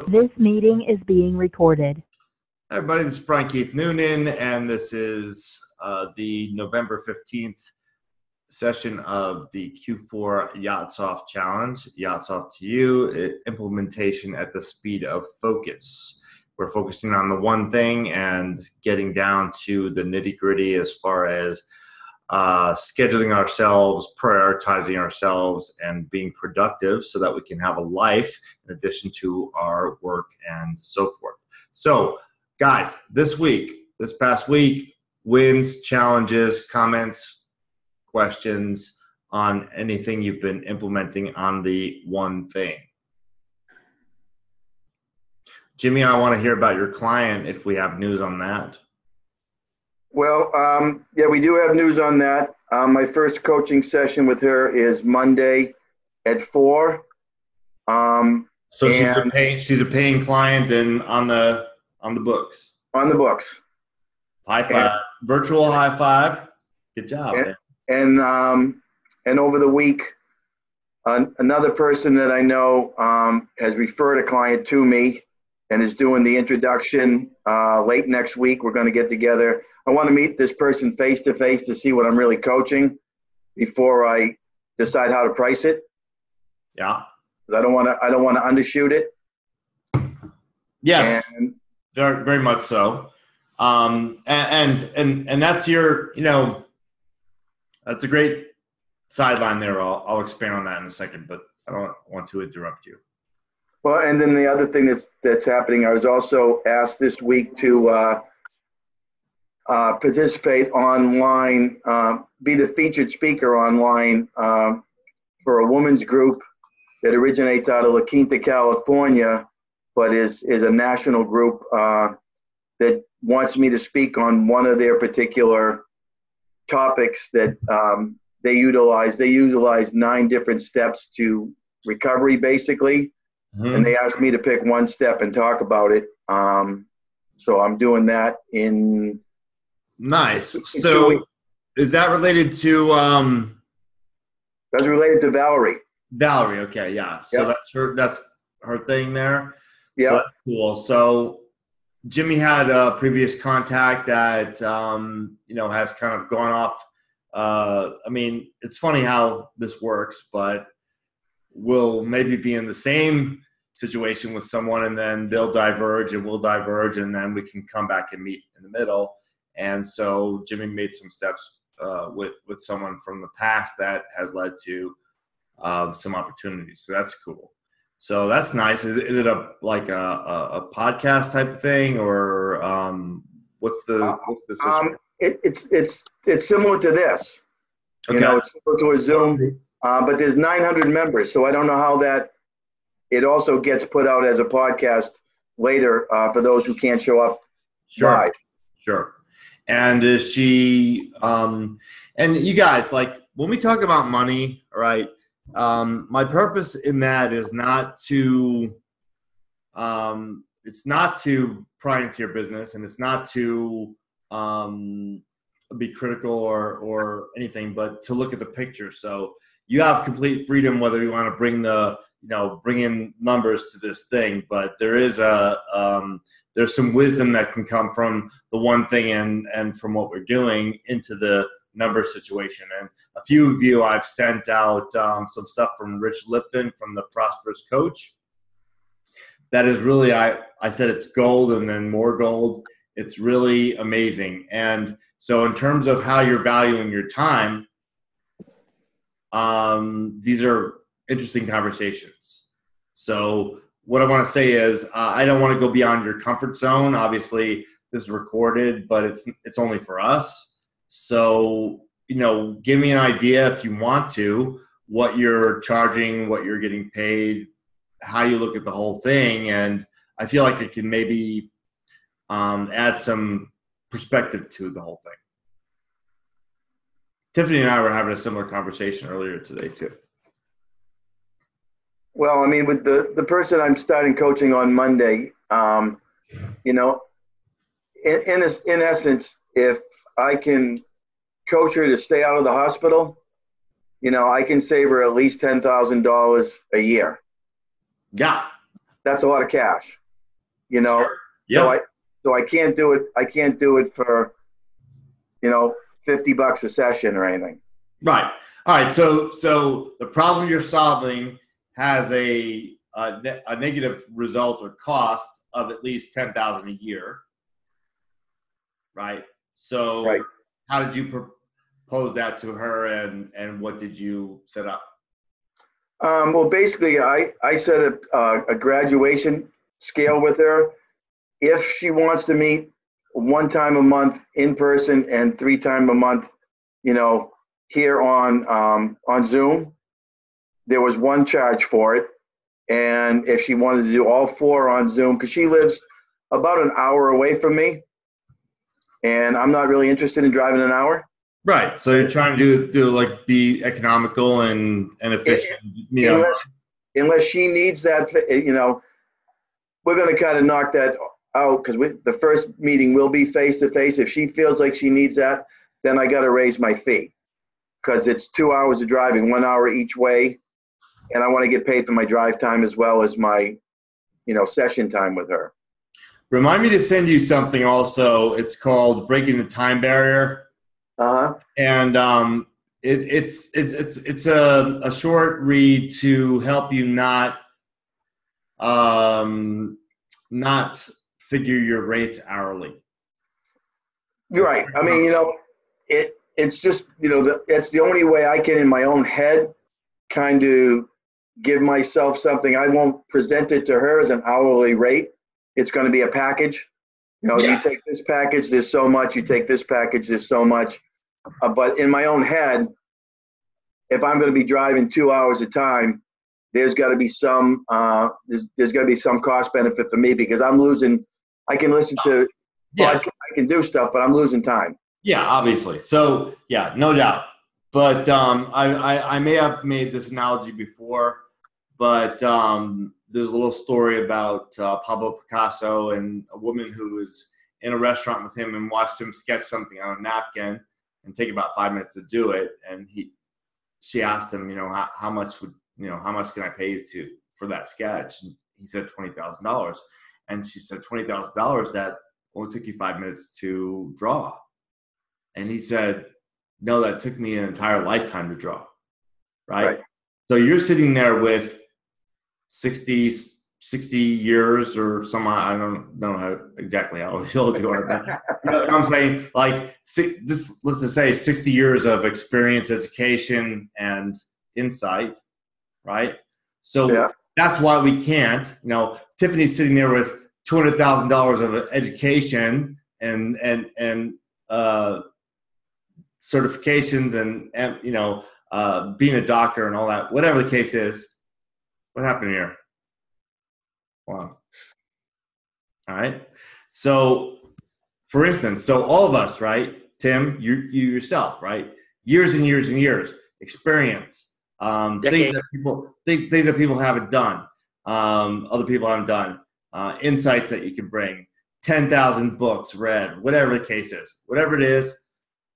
This meeting is being recorded. Hi everybody, this is Brian Keith Noonan, and this is the November 15th session of the Q4 Yachtsoft Challenge. Yachtsoft to you, implementation at the speed of focus. We're focusing on the one thing and getting down to the nitty-gritty as far as scheduling ourselves, prioritizing ourselves, and being productive so that we can have a life in addition to our work and so forth. So, guys, this past week, wins, challenges, comments, questions on anything you've been implementing on the one thing. Jimmy, I want to hear about your client if we have news on that. Well, yeah, we do have news on that. My first coaching session with her is Monday at 4. So she's a paying client and on the books. On the books. High five. Virtual high five. Good job. And over the week, another person that I know has referred a client to me and is doing the introduction late next week. We're going to get together. I want to meet this person face to face to see what I'm really coaching before I decide how to price it. Yeah. I don't want to undershoot it. Yes. Very, very much so. And that's your, that's a great sideline there. I'll expand on that in a second, but I don't want to interrupt you. Well, and then the other thing that's happening, I was also asked this week to participate online, be the featured speaker online for a women's group that originates out of La Quinta, California, but is a national group that wants me to speak on one of their particular topics that they utilize. They utilize 9 different steps to recovery, basically. Mm-hmm. And they asked me to pick one step and talk about it. So I'm doing that in. Nice. So is that related to? That's related to Valerie. Valerie. Okay. Yeah. So yep. That's her thing there. Yeah. So that's cool. So Jimmy had a previous contact that, has kind of gone off. I mean, it's funny how this works, but we'll maybe be in the same situation with someone and then they'll diverge and we'll diverge and then we can come back and meet in the middle. And so Jimmy made some steps with someone from the past that has led to some opportunities. So that's cool. So that's nice. Is it a podcast type of thing or what's the situation? It's similar to this. Okay. It's similar to a Zoom, but there's 900 members, so I don't know how that. It also gets put out as a podcast later for those who can't show up live. Sure. And is she? And you guys, like when we talk about money, right? My purpose in that is not to, it's not to pry into your business, and it's not to be critical or anything, but to look at the picture. So you have complete freedom whether you want to bring in numbers to this thing, but there is there's some wisdom that can come from the one thing and from what we're doing into the number situation. And a few of you, I've sent out some stuff from Rich Lipton from the Prosperous Coach. That is really, I said it's gold and then more gold. It's really amazing. And so in terms of how you're valuing your time, these are interesting conversations. So what I want to say is I don't want to go beyond your comfort zone. Obviously, this is recorded, but it's only for us. So, give me an idea if you want to, what you're charging, what you're getting paid, how you look at the whole thing. And I feel like it can maybe add some perspective to the whole thing. Tiffany and I were having a similar conversation earlier today, too. Well, I mean, with the person I'm starting coaching on Monday, in essence, if I can coach her to stay out of the hospital, I can save her at least $10,000 a year. Yeah. that's a lot of cash, you know. Sure. Yeah. So I can't do it. I can't do it for, $50 a session or anything. Right. All right. So the problem you're solving has a negative result or cost of at least $10,000 a year. Right. So Right. how did you propose that to her, and what did you set up? Well, basically, I set a graduation scale with her. If she wants to meet one time a month in person and 3 times a month, here on Zoom, there was one charge for it. And if she wanted to do all 4 on Zoom, because she lives about an hour away from me, and I'm not really interested in driving an hour. Right. So you're trying to do like be economical and efficient. Unless she needs that, we're going to kind of knock that out, because the first meeting will be face to face. If she feels like she needs that, then I got to raise my fee, because it's 2 hours of driving, 1 hour each way, and I want to get paid for my drive time as well as my, session time with her. Remind me to send you something also. It's called Breaking the Time Barrier. And it's a short read to help you not figure your rates hourly. You're right. I mean, it's just, that's the only way I can in my own head kind of give myself something. I won't present it to her as an hourly rate. It's going to be a package. You take this package, there's so much. You take this package, there's so much. But in my own head, if I'm going to be driving 2 hours a time, there's got to be some there's got to be some cost benefit for me, because I'm losing. I can listen to podcasts, I can do stuff, but I'm losing time. Yeah, obviously. So yeah, no doubt. But I may have made this analogy before, but there's a little story about Pablo Picasso and a woman who was in a restaurant with him and watched him sketch something on a napkin and take about 5 minutes to do it. And she asked him, how much can I pay you for that sketch? And he said $20,000. And she said, $20,000, that only took you 5 minutes to draw. And he said, no, that took me an entire lifetime to draw. Right. So you're sitting there with 60 years or some, I don't know how exactly how old you are, but you know what I'm saying? Like, just let's just say 60 years of experience, education, and insight, right? So that's why we can't, Tiffany's sitting there with $200,000 of education and certifications and being a doctor and all that, whatever the case is. What happened here? Wow. All right. So, for instance, all of us, right, Tim, you yourself, right, years and years and years, experience, things that people haven't done, other people haven't done, insights that you can bring, 10,000 books read, whatever the case is, whatever it is,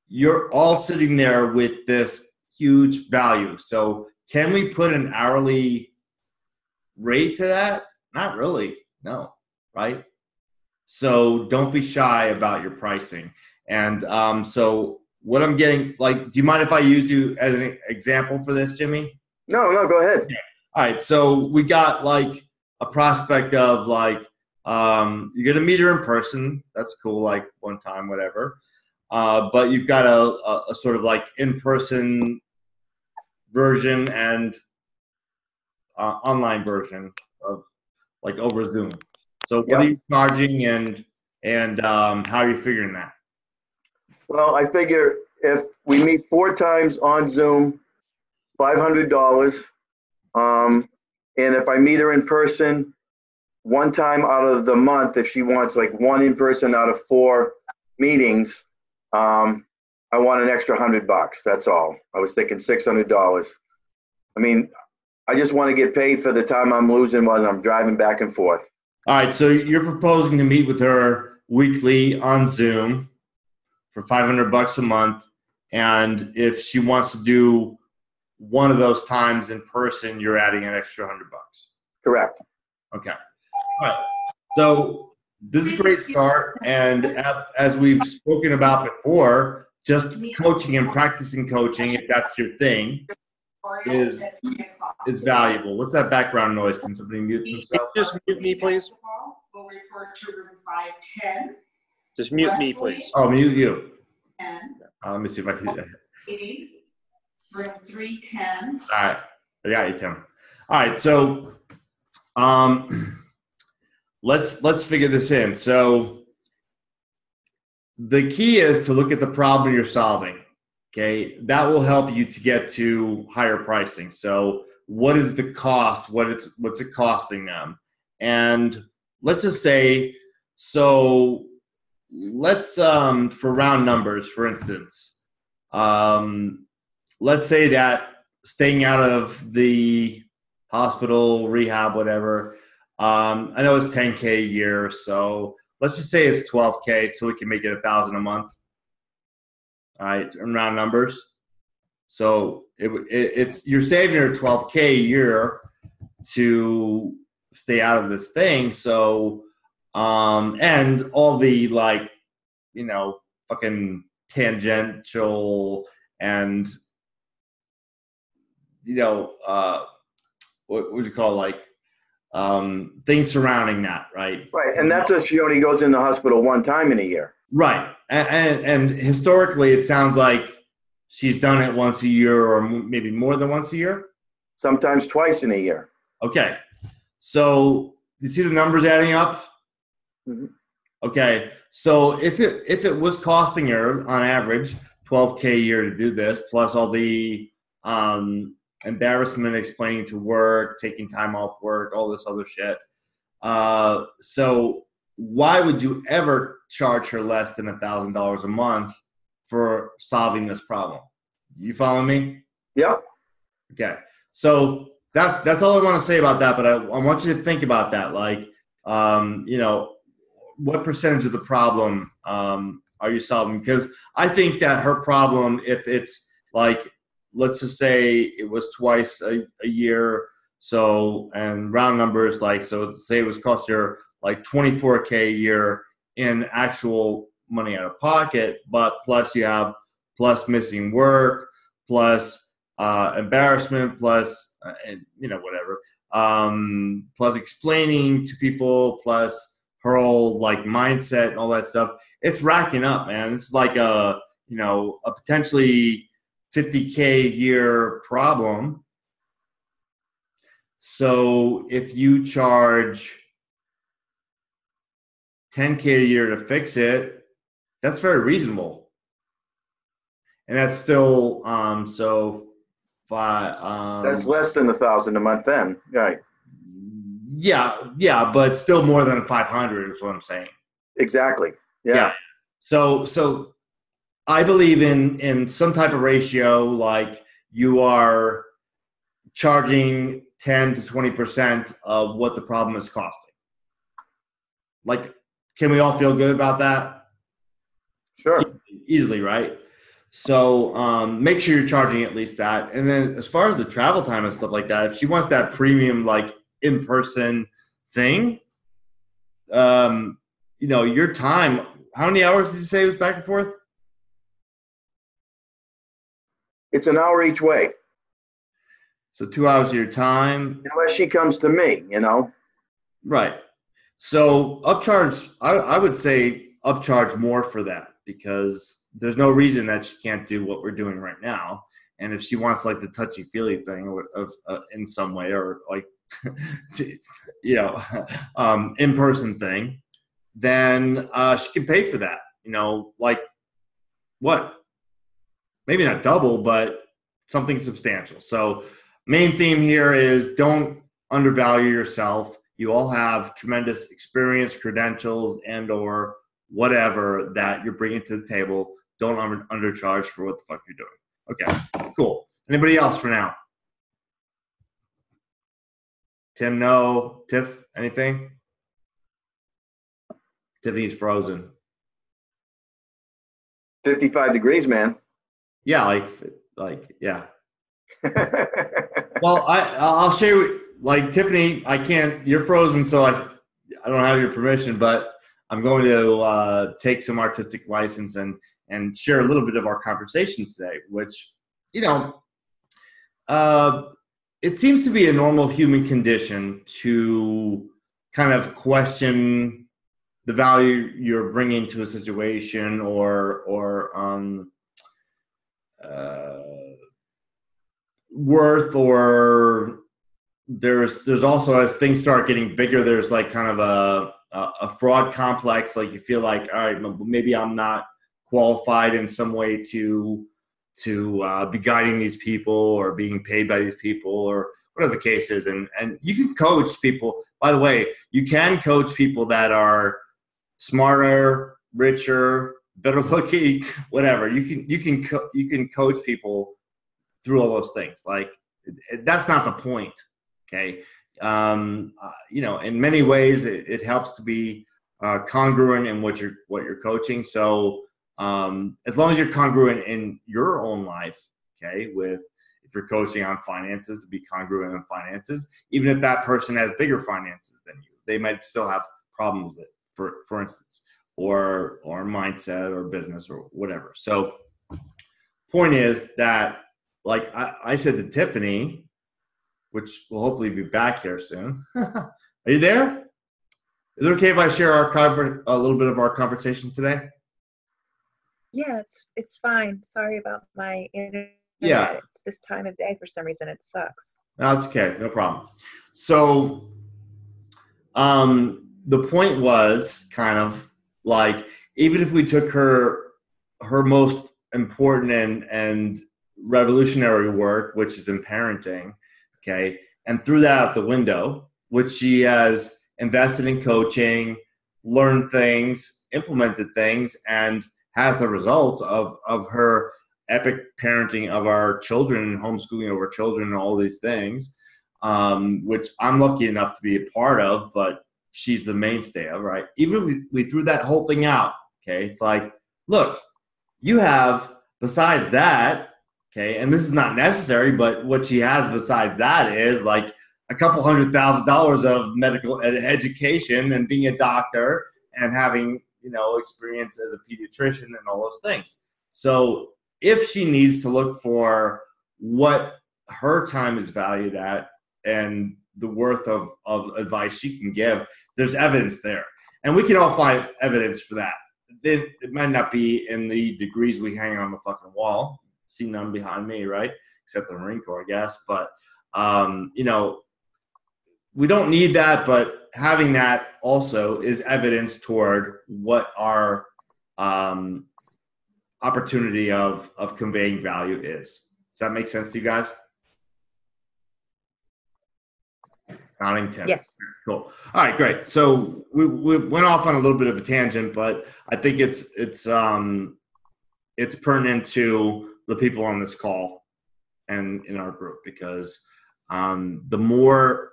you're all sitting there with this huge value. So, can we put an hourly rate to that? Not really. No. Right. So don't be shy about your pricing. And so what I'm getting, like, do you mind if I use you as an example for this, Jimmy? No, go ahead. Okay. All right. So we got like a prospect of like, you're going to meet her in person. That's cool. Like one time, whatever. But you've got a sort of like in-person version and online version of like over Zoom. So what are you charging and how are you figuring that? Well, I figure if we meet 4 times on Zoom, $500. And if I meet her in person 1 time out of the month, if she wants like 1 in person out of 4 meetings, I want an extra $100. That's all. I was thinking $600. I mean, I just want to get paid for the time I'm losing while I'm driving back and forth. All right. So you're proposing to meet with her weekly on Zoom for $500 a month. And if she wants to do one of those times in person, you're adding an extra $100. Correct. Okay. All right. So this is a great start. And as we've spoken about before, just coaching and practicing coaching, if that's your thing, is valuable. What's that background noise? Can somebody mute themselves? Just mute me, please. We'll refer to room 510. Just mute me, please. Oh, mute you. 10. Let me see if I can do that. Room 310. All right. I got you, Tim. All right. So let's figure this in. So the key is to look at the problem you're solving. Okay, that will help you to get to higher pricing. So what is the cost? What's it costing them? And let's just say, so let's for round numbers, for instance, let's say that staying out of the hospital, rehab, whatever, I know it's $10K a year, so let's just say it's $12K, so we can make it $1,000 a month. All right, in round numbers. So it's you're saving her $12K a year to stay out of this thing. So and all the fucking tangential and what would you call things surrounding that, right? Right, and that's if she only goes in the hospital one time in a year. Right, and historically, it sounds like she's done it once a year, or maybe more than once a year. Sometimes twice in a year. Okay, so you see the numbers adding up. Mm-hmm. Okay, so if it was costing her on average $12K a year to do this, plus all the embarrassment explaining to work, taking time off work, all this other shit. So why would you ever charge her less than $1,000 a month for solving this problem? You follow me? Yeah. Okay. So that's all I want to say about that. But I want you to think about that. What percentage of the problem are you solving? Because I think that her problem, if it's let's just say it was twice a year. So, and round numbers, so say it was cost her $24K a year in actual money out of pocket, but plus plus missing work, plus embarrassment, plus whatever, plus explaining to people, plus her whole mindset and all that stuff. It's racking up, man. It's a potentially $50K a year problem. So if you charge $10K a year to fix it, that's very reasonable. And that's still that's less than $1,000 a month then, right? Yeah, but still more than 500 is what I'm saying. Exactly. Yeah. So I believe in some type of ratio, you are charging 10 to 20% of what the problem is costing. Can we all feel good about that? Sure. Easily, right? So make sure you're charging at least that. And then as far as the travel time and stuff like that, if she wants that premium, in-person thing, your time, how many hours did you say it was back and forth? It's an hour each way. So 2 hours of your time. Unless she comes to me, Right. So upcharge, I would say upcharge more for that, because there's no reason that she can't do what we're doing right now. And if she wants the touchy-feely thing of in some way, or in-person thing, then she can pay for that. What? Maybe not double, but something substantial. So main theme here is don't undervalue yourself. You all have tremendous experience, credentials, and or whatever that you're bringing to the table. Don't undercharge for what the fuck you're doing. Okay, cool. Anybody else for now? Tim, no. Tiff, anything? Tiffany's frozen. 55 degrees, man. Yeah, yeah. Well, I'll share with Tiffany. I can't. You're frozen, so I don't have your permission, but I'm going to take some artistic license and share a little bit of our conversation today, which, you know, it seems to be a normal human condition to kind of question the value you're bringing to a situation or worth, or there's also, as things start getting bigger, there's like kind of a fraud complex. Like you feel like, all right, maybe I'm not qualified in some way to be guiding these people or being paid by these people or whatever the case is. And you can coach people. By the way, you can coach people that are smarter, richer, better looking, whatever. You can coach people through all those things. Like, that's not the point. Okay. You know, in many ways it helps to be congruent in what you're coaching. So as long as you're congruent in your own life, okay, with if you're coaching on finances, be congruent in finances, even if that person has bigger finances than you, they might still have problems with it, for instance, or mindset or business or whatever. So point is that, like I said to Tiffany, which will hopefully be back here soon. Are you there? Is it okay if I share a little bit of our conversation today? Yeah, it's fine. Sorry about my internet. Yeah. It's this time of day for some reason. It sucks. No, it's okay. No problem. So the point was kind of like, even if we took her most important and revolutionary work, which is in parenting, okay, and threw that out the window, which she has invested in coaching, learned things, implemented things, and has the results of her epic parenting of our children and homeschooling of our children and all these things, which I'm lucky enough to be a part of, but she's the mainstay of, right? Even if we threw that whole thing out, okay, it's like, look, you have, besides that, okay, and this is not necessary, but what she has besides that is like a couple $100,000 of medical education and being a doctor and having, you know, experience as a pediatrician and all those things. So if she needs to look for what her time is valued at and the worth of advice she can give, there's evidence there. And we can all find evidence for that. It might not be in the degrees we hang on the fucking wall. See none behind me, right? Except the Marine Corps, I guess. But, you know, we don't need that, but having that also is evidence toward what our opportunity of conveying value is. Does that make sense to you guys? Nodding. Yes. Cool. All right, great. So we went off on a little bit of a tangent, but I think it's pertinent to the people on this call and in our group, because the more,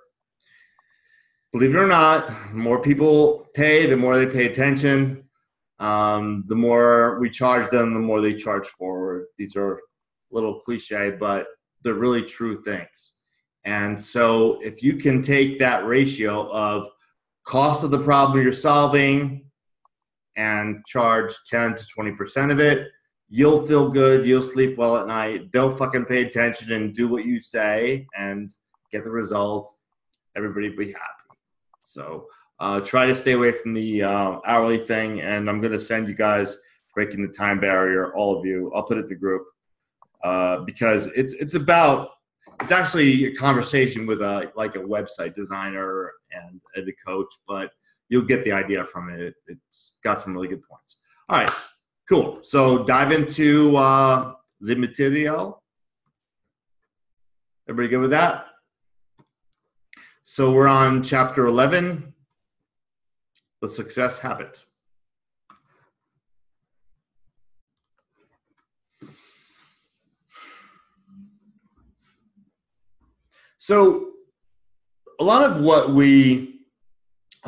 believe it or not, the more people pay, the more they pay attention. The more we charge them, the more they charge forward. These are a little cliche, but they're really true things. And so if you can take that ratio of cost of the problem you're solving and charge 10 to 20% of it, you'll feel good. You'll sleep well at night. They'll fucking pay attention and do what you say and get the results. Everybody be happy. So try to stay away from the hourly thing. And I'm going to send you guys Breaking the Time Barrier, all of you. I'll put it in the group because it's actually a conversation with a website designer and a coach, but you'll get the idea from it. It's got some really good points. All right, cool. So dive into the material. Everybody good with that? So we're on chapter 11, the success habit. So a lot of what we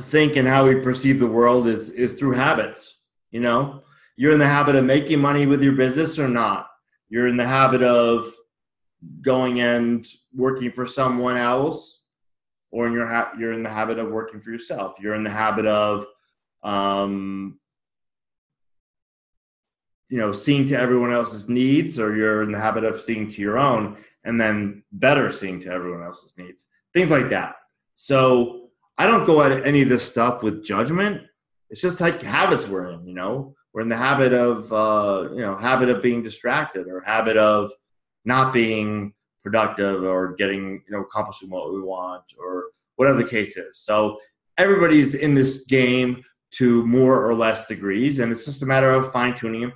think and how we perceive the world is through habits. You know, you're in the habit of making money with your business or not. You're in the habit of going and working for someone else or you're in the habit of working for yourself. You're in the habit of, seeing to everyone else's needs, or you're in the habit of seeing to your own and then better seeing to everyone else's needs, things like that. So I don't go at any of this stuff with judgment. It's just like habits we're in, we're in the habit of being distracted, or habit of not being productive, or getting, accomplishing what we want, or whatever the case is. So everybody's in this game to more or less degrees, and it's just a matter of fine-tuning.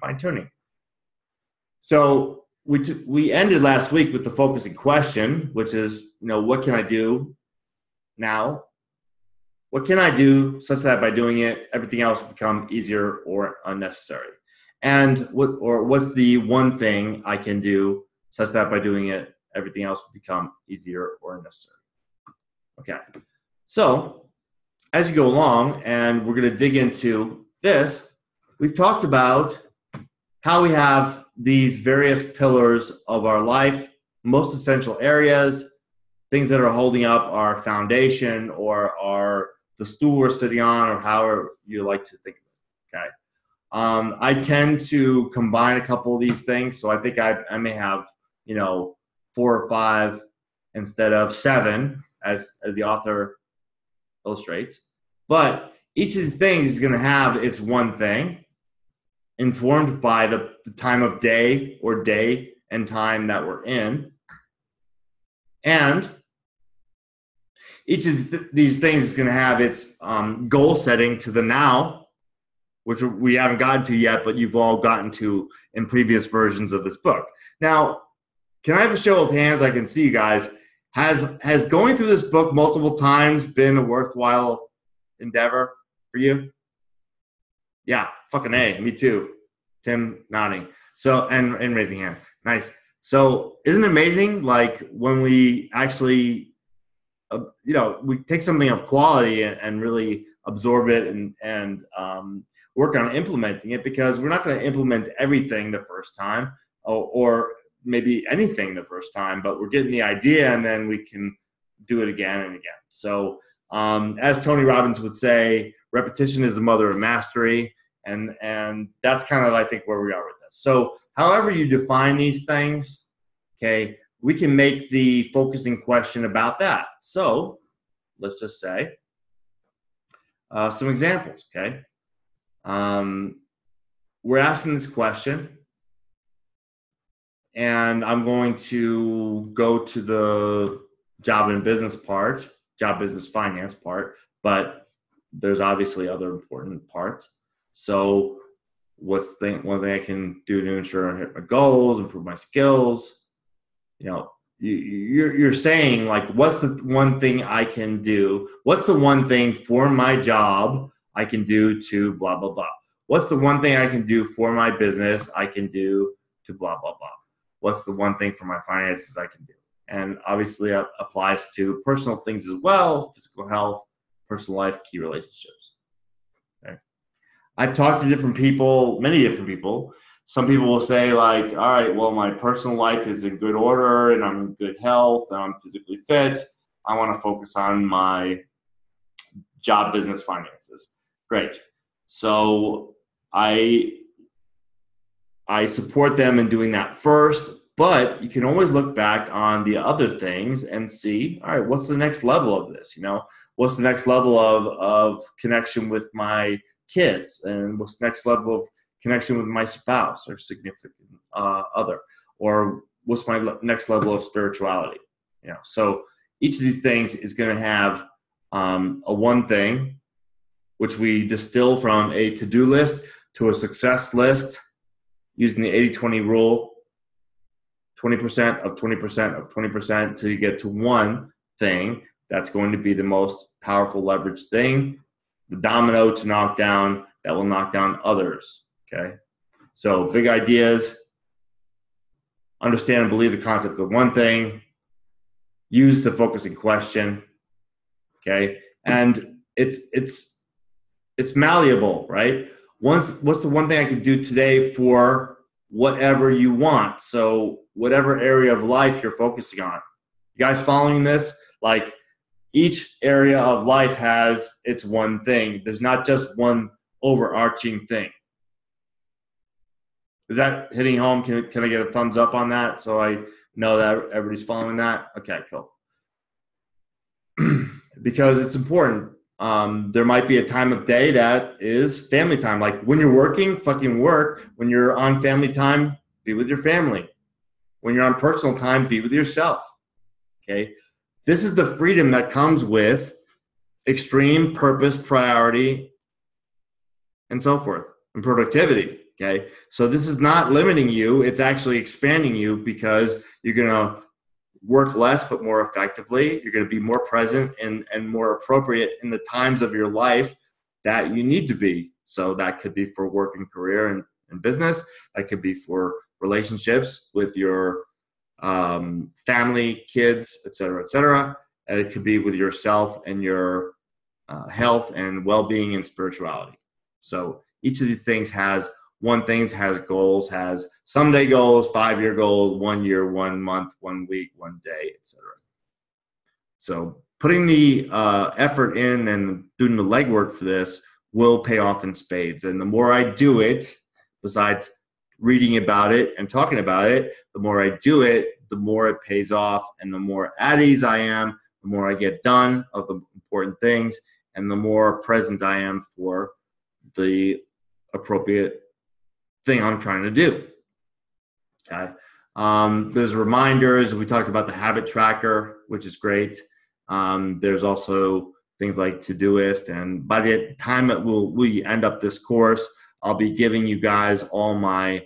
So we ended last week with the focusing question, which is, what can I do now? What can I do such that by doing it, everything else will become easier or unnecessary? And what's the one thing I can do such that by doing it, everything else will become easier or unnecessary? Okay. So as you go along, and we're going to dig into this, we've talked about how we have these various pillars of our life, most essential areas, things that are holding up our foundation, or the stool we're sitting on, or however you like to think of it, okay? I tend to combine a couple of these things, so I think I may have, 4 or 5 instead of 7, as the author illustrates. But each of these things is going to have its one thing, informed by the time of day, or day and time that we're in. And each of these things is going to have its goal setting to the now, which we haven't gotten to yet, but you've all gotten to in previous versions of this book. Now, can I have a show of hands? I can see you guys. Has going through this book multiple times been a worthwhile endeavor for you? Yeah, fucking A, me too. Tim nodding. So, and raising hand. Nice. So isn't it amazing, like, when we actually we take something of quality and really absorb it and work on implementing it, because we're not going to implement everything the first time, or maybe anything the first time, but we're getting the idea, and then we can do it again and again. So as Tony Robbins would say, repetition is the mother of mastery, and that's kind of, I think, where we are with this. So however you define these things, okay, we can make the focusing question about that. So let's just say some examples, okay? We're asking this question, and I'm going to go to the job business finance part, but there's obviously other important parts. So what's one thing I can do to ensure I hit my goals, improve my skills? You're saying, like, what's the one thing I can do? What's the one thing for my job I can do to blah, blah, blah? What's the one thing I can do for my business I can do to blah, blah, blah? What's the one thing for my finances I can do? And obviously it applies to personal things as well: physical health, personal life, key relationships. Okay. I've talked to many different people. Some people will say, like, all right, well, my personal life is in good order, and I'm in good health, and I'm physically fit. I want to focus on my job, business, finances. Great. So I support them in doing that first, but you can always look back on the other things and see, all right, what's the next level of this? What's the next level of connection with my kids? And what's the next level of connection with my spouse or significant other? Or what's my next level of spirituality? So each of these things is going to have a one thing, which we distill from a to-do list to a success list using the 80-20 rule, 20% of 20% of 20%, till you get to one thing that's going to be the most powerful leverage thing, the domino to knock down that will knock down others. Okay, so big ideas, understand and believe the concept of one thing, use the focusing question. Okay, and it's malleable, right? What's the one thing I can do today for whatever you want? So whatever area of life you're focusing on. You guys following this? Like, each area of life has its one thing. There's not just one overarching thing. Is that hitting home? Can I get a thumbs up on that so I know that everybody's following that? Okay, cool. Because it's important. There might be a time of day that is family time. Like when you're working, fucking work. When you're on family time, be with your family. When you're on personal time, be with yourself. Okay? This is the freedom that comes with extreme purpose, priority, and so forth, and productivity. Okay? So this is not limiting you. It's actually expanding you because you're going to work less but more effectively. You're going to be more present and more appropriate in the times of your life that you need to be. So that could be for work and career and business. That could be for relationships with your family, kids, et cetera, and it could be with yourself and your health and well-being and spirituality. So each of these things has goals, has someday goals, 5-year goals, 1 year, 1 month, 1 week, 1 day, etc. So putting the effort in and doing the legwork for this will pay off in spades. And the more I do it, besides reading about it and talking about it, the more I do it, the more it pays off, and the more at ease I am, the more I get done of the important things, and the more present I am for the appropriate thing I'm trying to do. Okay. There's reminders. We talked about the habit tracker, which is great. There's also things like Todoist, and by the time that we end up this course, I'll be giving you guys all my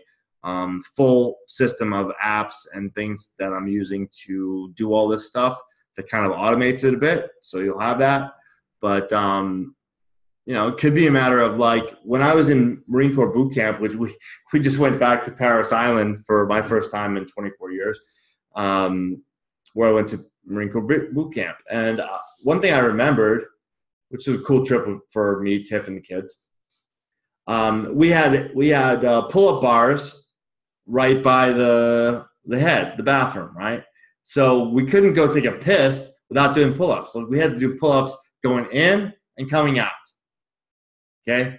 full system of apps and things that I'm using to do all this stuff that kind of automates it a bit. So you'll have that. But it could be a matter of like when I was in Marine Corps boot camp, which we just went back to Paris Island for my first time in 24 years, where I went to Marine Corps boot camp. And one thing I remembered, which was a cool trip for me, Tiff, and the kids, we had pull-up bars right by the bathroom, right? So we couldn't go take a piss without doing pull-ups. So we had to do pull-ups going in and coming out. Okay?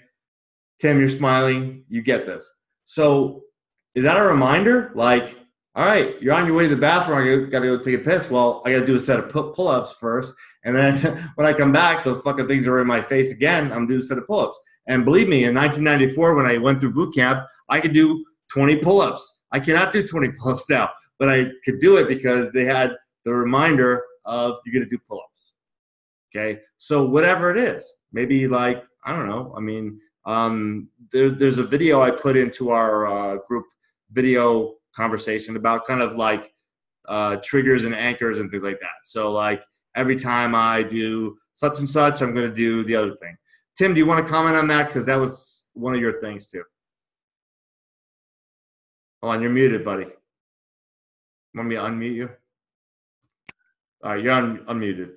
Tim, you're smiling. You get this. So is that a reminder? Like, all right, you're on your way to the bathroom. I got to go take a piss. Well, I got to do a set of pull-ups first. And then when I come back, those fucking things are in my face again. I'm doing a set of pull-ups. And believe me, in 1994, when I went through boot camp, I could do 20 pull-ups. I cannot do 20 pull-ups now, but I could do it because they had the reminder of you're going to do pull-ups. Okay? So whatever it is, maybe like, I don't know. I mean, there's a video I put into our group video conversation about kind of like triggers and anchors and things like that. So like every time I do such and such, I'm going to do the other thing. Tim, do you want to comment on that? Because that was one of your things too. Hold on, you're muted, buddy. Want me to unmute you? All right, you're unmuted.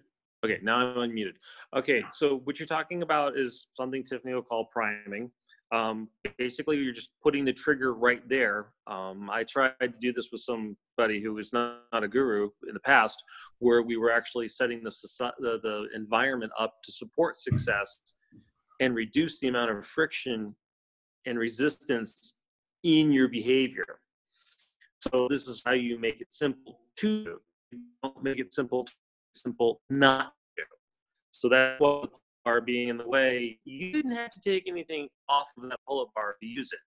Okay, now I'm unmuted. Okay, so what you're talking about is something Tiffany will call priming. Basically, you're just putting the trigger right there. I tried to do this with somebody who was not a guru in the past, where we were actually setting the environment up to support success and reduce the amount of friction and resistance in your behavior. So this is how you make it simple to do. You don't make it simple not to. So that's what the bar being in the way. You didn't have to take anything off of that pull-up bar to use it.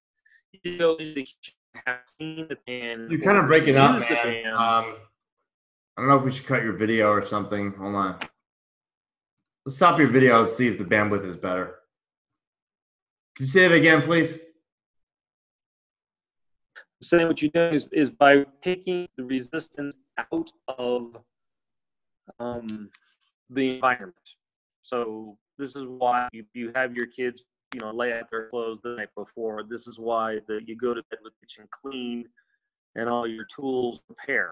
You didn't go into the kitchen, have clean the pan. You're kind of breaking up, man. Pan. I don't know if we should cut your video or something. Hold on. Let's stop your video and see if the bandwidth is better. Can you say it again, please? Saying what you're doing is by taking the resistance out of the environment. So this is why you have your kids, lay out their clothes the night before. This is why you go to bed with the kitchen clean and all your tools prepared.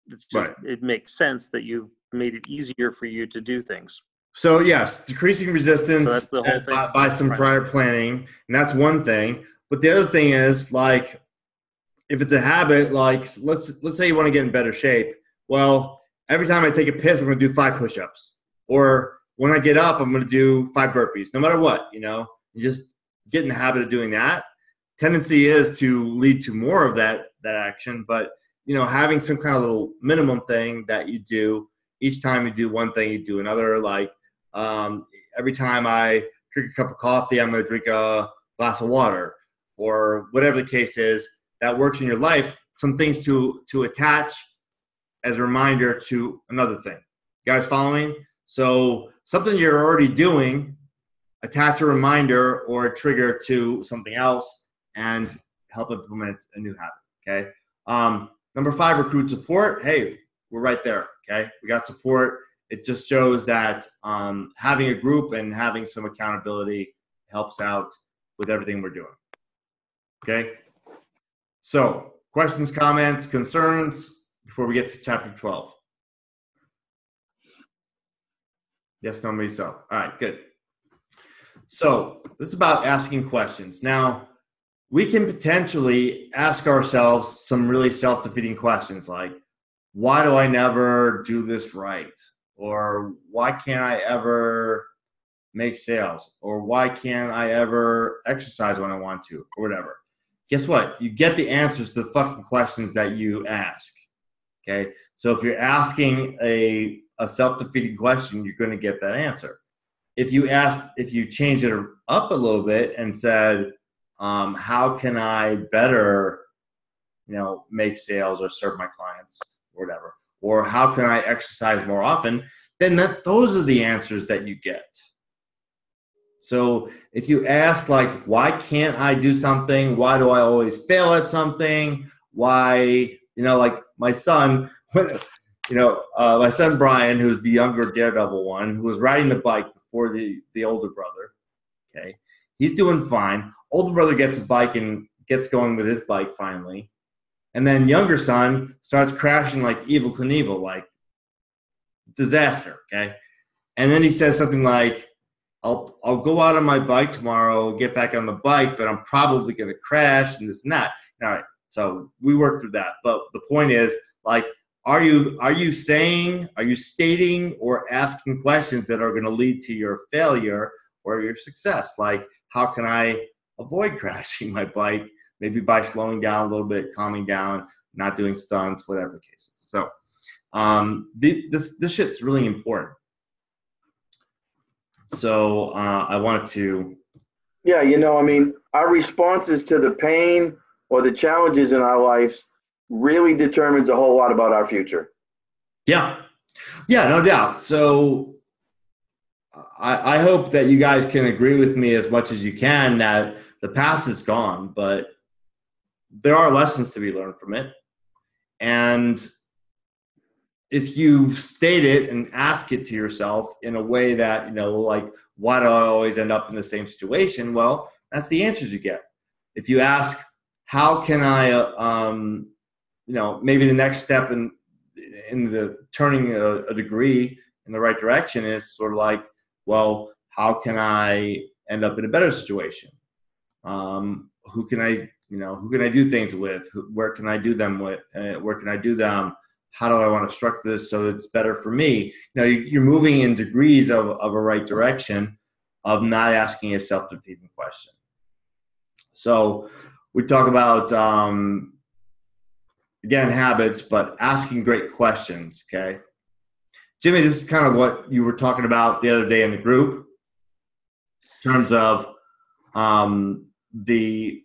It's just, right. It makes sense that you've made it easier for you to do things. So yes, decreasing resistance so that's the whole thing. By some prior planning, and that's one thing. But the other thing is, like, if it's a habit, like let's say you want to get in better shape. Well, every time I take a piss, I'm going to do 5 push-ups. Or when I get up, I'm going to do 5 burpees, no matter what, you know. You just get in the habit of doing that. Tendency is to lead to more of that action, but, you know, having some kind of little minimum thing that you do each time you do one thing, you do another. Like every time I drink a cup of coffee, I'm going to drink a glass of water, or whatever the case is that works in your life. Some things to attach as a reminder to another thing. You guys following? So something you're already doing, attach a reminder or a trigger to something else and help implement a new habit. Okay. Number 5, recruit support. Hey, we're right there. Okay. We got support. It just shows that having a group and having some accountability helps out with everything we're doing. Okay. So questions, comments, concerns before we get to chapter 12. Yes, no, maybe so. All right, good. So this is about asking questions. Now, we can potentially ask ourselves some really self-defeating questions like, why do I never do this right? Or why can't I ever make sales? Or why can't I ever exercise when I want to? Or whatever. Guess what? You get the answers to the fucking questions that you ask. Okay? So if you're asking a self-defeating question, you're going to get that answer. If you change it up a little bit and said, how can I better, make sales or serve my clients or whatever, or how can I exercise more often, then those are the answers that you get. So if you ask like, why can't I do something? Why do I always fail at something? Why, like my son, my son Brian, who's the younger daredevil one, who was riding the bike before the older brother. Okay. He's doing fine. Older brother gets a bike and gets going with his bike finally. And then younger son starts crashing like Evel Knievel, like disaster. Okay. And then he says something like, I'll go out on my bike tomorrow, get back on the bike, but I'm probably going to crash and this and that. All right. So we worked through that. But the point is, like, are you stating or asking questions that are going to lead to your failure or your success? Like, how can I avoid crashing my bike? Maybe by slowing down a little bit, calming down, not doing stunts, whatever the case is. So this shit's really important. So I wanted to. Yeah, our responses to the pain or the challenges in our lives really determines a whole lot about our future. Yeah, no doubt. So I hope that you guys can agree with me as much as you can that the past is gone, but there are lessons to be learned from it. And if you state it and ask it to yourself in a way that, like, why do I always end up in the same situation? Well, that's the answers you get. If you ask, how can I, maybe the next step in the turning a degree in the right direction is sort of like, well, how can I end up in a better situation? Who can I do things with? Where can I do them with? Where can I do them? How do I want to structure this so it's better for me? You're moving in degrees of a right direction of not asking a self-defeating question. So we talk about, again, habits, but asking great questions, okay? Jimmy, this is kind of what you were talking about the other day in the group in terms of the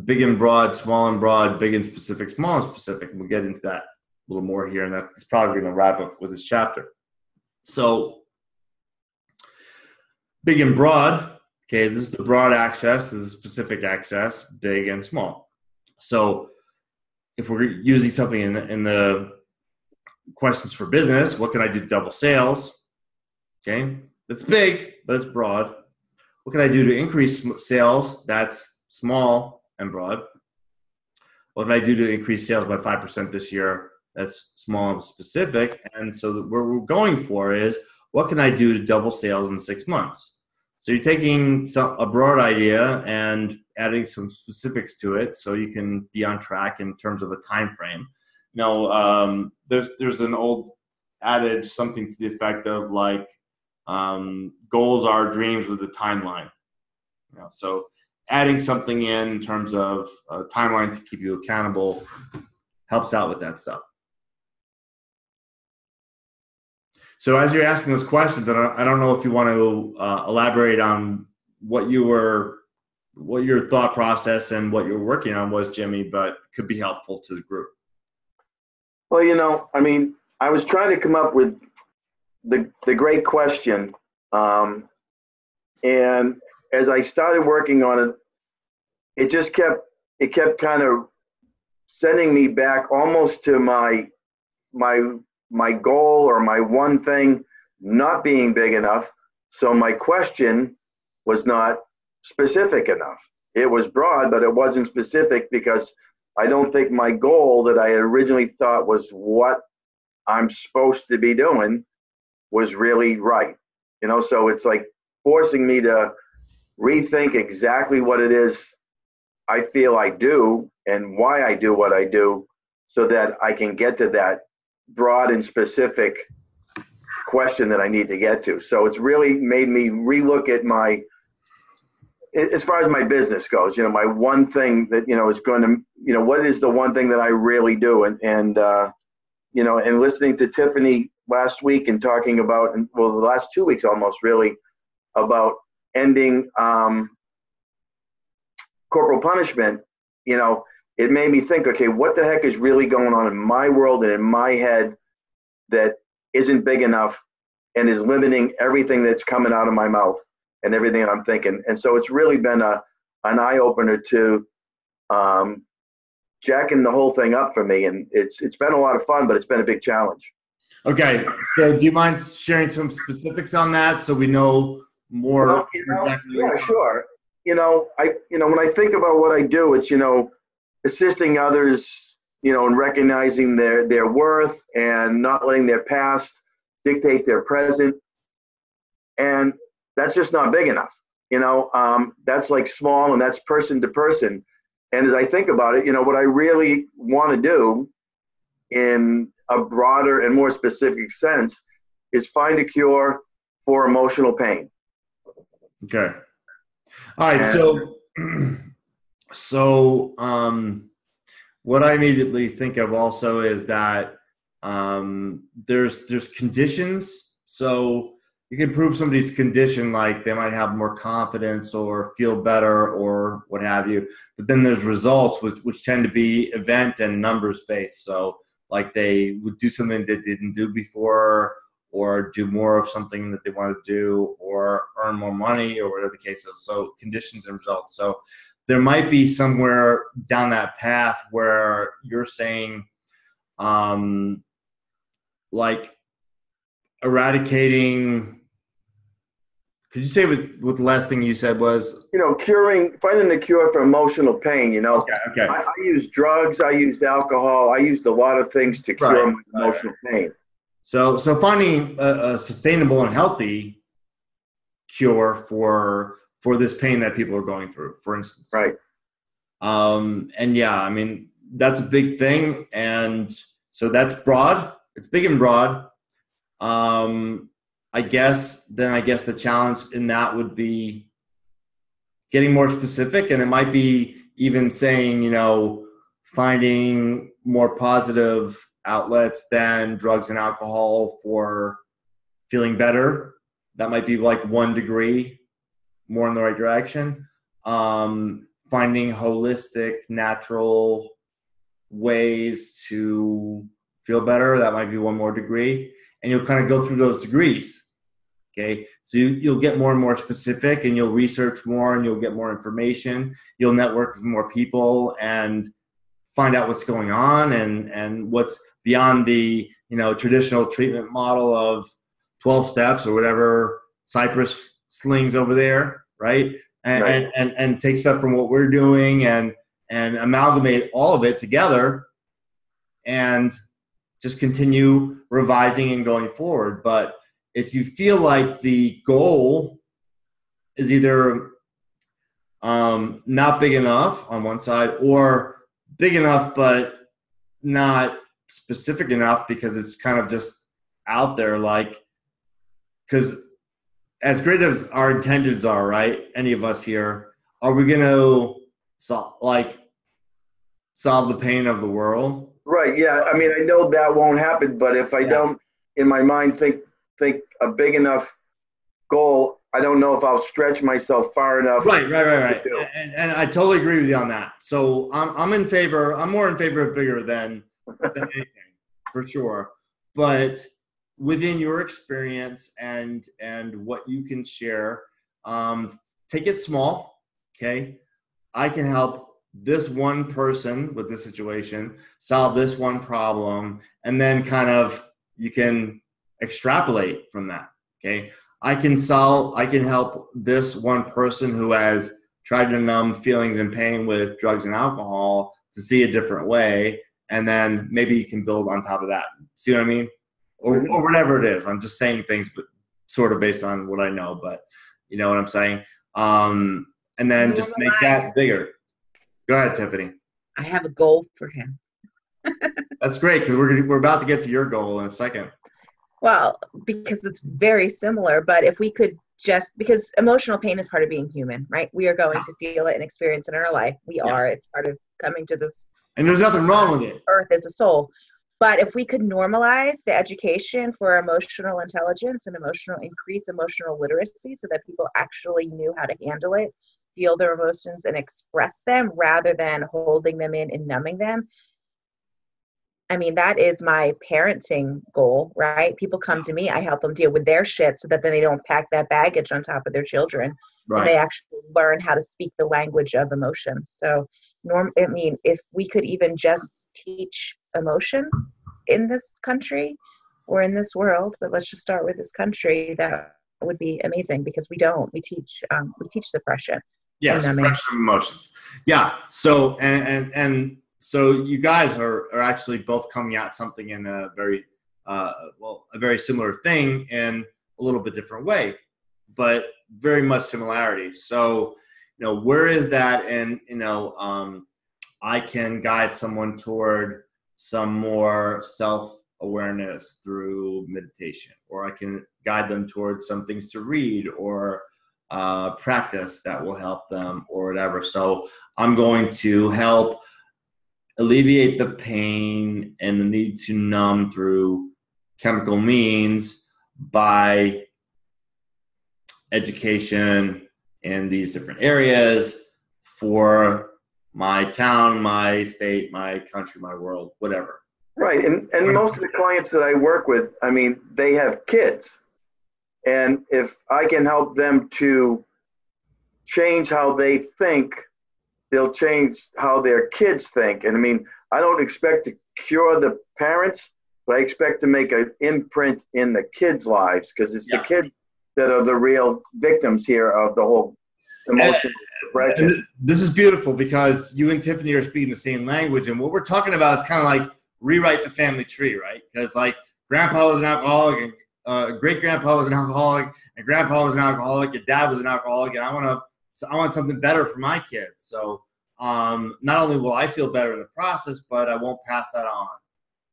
big and broad, small and broad, big and specific, small and specific. We'll get into that a little more here, and that's probably going to wrap up with this chapter. So big and broad, okay, this is the broad access, this is specific access, big and small. So if we're using something in the questions for business, what can I do to double sales? Okay, that's big, but it's broad. What can I do to increase sales? That's small and broad. What can I do to increase sales by 5% this year? That's small and specific. And so what we're going for is, what can I do to double sales in 6 months? So you're taking a broad idea and adding some specifics to it so you can be on track in terms of a time frame. There's an old added something to the effect of like goals are dreams with a timeline. So adding something in terms of a timeline to keep you accountable helps out with that stuff. So as you're asking those questions, I don't know if you want to elaborate on what your thought process and what you're working on was, Jimmy, but could be helpful to the group. Well, I mean, I was trying to come up with the great question. And as I started working on it, it kept kind of sending me back almost to my goal or my one thing not being big enough. So my question was not specific enough. It was broad, but it wasn't specific because I don't think my goal that I originally thought was what I'm supposed to be doing was really right. So it's like forcing me to rethink exactly what it is I feel I do and why I do what I do so that I can get to that broad and specific question that I need to get to. So it's really made me relook at as far as my business goes, my one thing that, is going to, what is the one thing that I really do? And listening to Tiffany last week and talking about, the last 2 weeks almost really, about ending corporal punishment, it made me think, okay, what the heck is really going on in my world and in my head that isn't big enough and is limiting everything that's coming out of my mouth and everything I'm thinking. And so it's really been an eye-opener to jacking the whole thing up for me. And it's been a lot of fun, but it's been a big challenge. Okay. So do you mind sharing some specifics on that so we know more? Well, yeah, sure. When I think about what I do, it's, assisting others, and recognizing their worth and not letting their past dictate their present. And that's just not big enough. That's like small and that's person to person. And as I think about it, what I really want to do in a broader and more specific sense is find a cure for emotional pain. Okay. All right. So what I immediately think of also is that there's conditions. So you can prove somebody's condition, like they might have more confidence or feel better or what have you. But then there's results which tend to be event and numbers based. So like they would do something that they didn't do before, or do more of something that they want to do, or earn more money, or whatever the case is. So conditions and results. So there might be somewhere down that path where you're saying, like eradicating. Could you say what the last thing you said was? Finding the cure for emotional pain. Okay. I used drugs, I used alcohol, I used a lot of things to cure my emotional pain. So finding a sustainable and healthy cure for this pain that people are going through, for instance. Right. And yeah, I mean, that's a big thing. And so that's broad. It's big and broad. I guess the challenge in that would be getting more specific, and it might be even saying, finding more positive outlets than drugs and alcohol for feeling better. That might be like 1 degree more in the right direction. Finding holistic, natural ways to feel better. That might be 1 more degree. And you'll kind of go through those degrees. Okay. So you'll get more and more specific, and you'll research more, and you'll get more information. You'll network with more people and find out what's going on and what's beyond the, traditional treatment model of 12 steps or whatever Cypress slings over there. Right. And take stuff from what we're doing and amalgamate all of it together and just continue revising and going forward. But if you feel like the goal is either not big enough on one side, or big enough but not specific enough because it's kind of just out there, like, because as great as our intentions are, right? Any of us here, are we going to solve the pain of the world? Right. Yeah. I mean, I know that won't happen, but if I don't, in my mind, think a big enough goal, I don't know if I'll stretch myself far enough. Right. And I totally agree with you on that. So I'm in favor. I'm more in favor of bigger than anything, for sure. But within your experience and what you can share, take it small. Okay, I can help this one person with this situation solve this one problem, and then kind of you can extrapolate from that. Okay, I can help this one person who has tried to numb feelings and pain with drugs and alcohol to see a different way, and then maybe you can build on top of that. See what I mean? Or whatever it is. I'm just saying things, but sort of based on what I know, but you know what I'm saying? And then just make that bigger. Go ahead, Tiffany. I have a goal for him. That's great, because we're about to get to your goal in a second. Well, because it's very similar, but if we could because emotional pain is part of being human, right? We are going to feel it and experience it in our life. It's part of coming to this. And there's nothing wrong with it. Earth as a soul. But if we could normalize the education for emotional intelligence and increase emotional literacy so that people actually knew how to handle it, feel their emotions and express them rather than holding them in and numbing them. I mean, that is my parenting goal, right? People come to me, I help them deal with their shit so that then they don't pack that baggage on top of their children. Right. And they actually learn how to speak the language of emotions. So, if we could even just teach emotions in this country or in this world, but let's just start with this country, that would be amazing, because we teach suppression. Yeah, suppression of emotions. Yeah. So, and so you guys are actually both coming at something in a very, a very similar thing in a little bit different way, but very much similarities. So, where is that? And, I can guide someone toward some more self-awareness through meditation, or I can guide them towards some things to read or practice that will help them or whatever. So I'm going to help alleviate the pain and the need to numb through chemical means by education in these different areas for my town, my state, my country, my world, whatever. Right. And most of the clients that I work with, I mean, they have kids. And if I can help them to change how they think, they'll change how their kids think. And I mean, I don't expect to cure the parents, but I expect to make an imprint in the kids' lives, because it's the kids that are the real victims here of the whole emotional depression. And this is beautiful, because you and Tiffany are speaking the same language. And what we're talking about is kind of like rewrite the family tree, right? Because like grandpa was an alcoholic, and great-grandpa was an alcoholic, and grandpa was an alcoholic, and dad was an alcoholic, and I want something better for my kids. So not only will I feel better in the process, but I won't pass that on.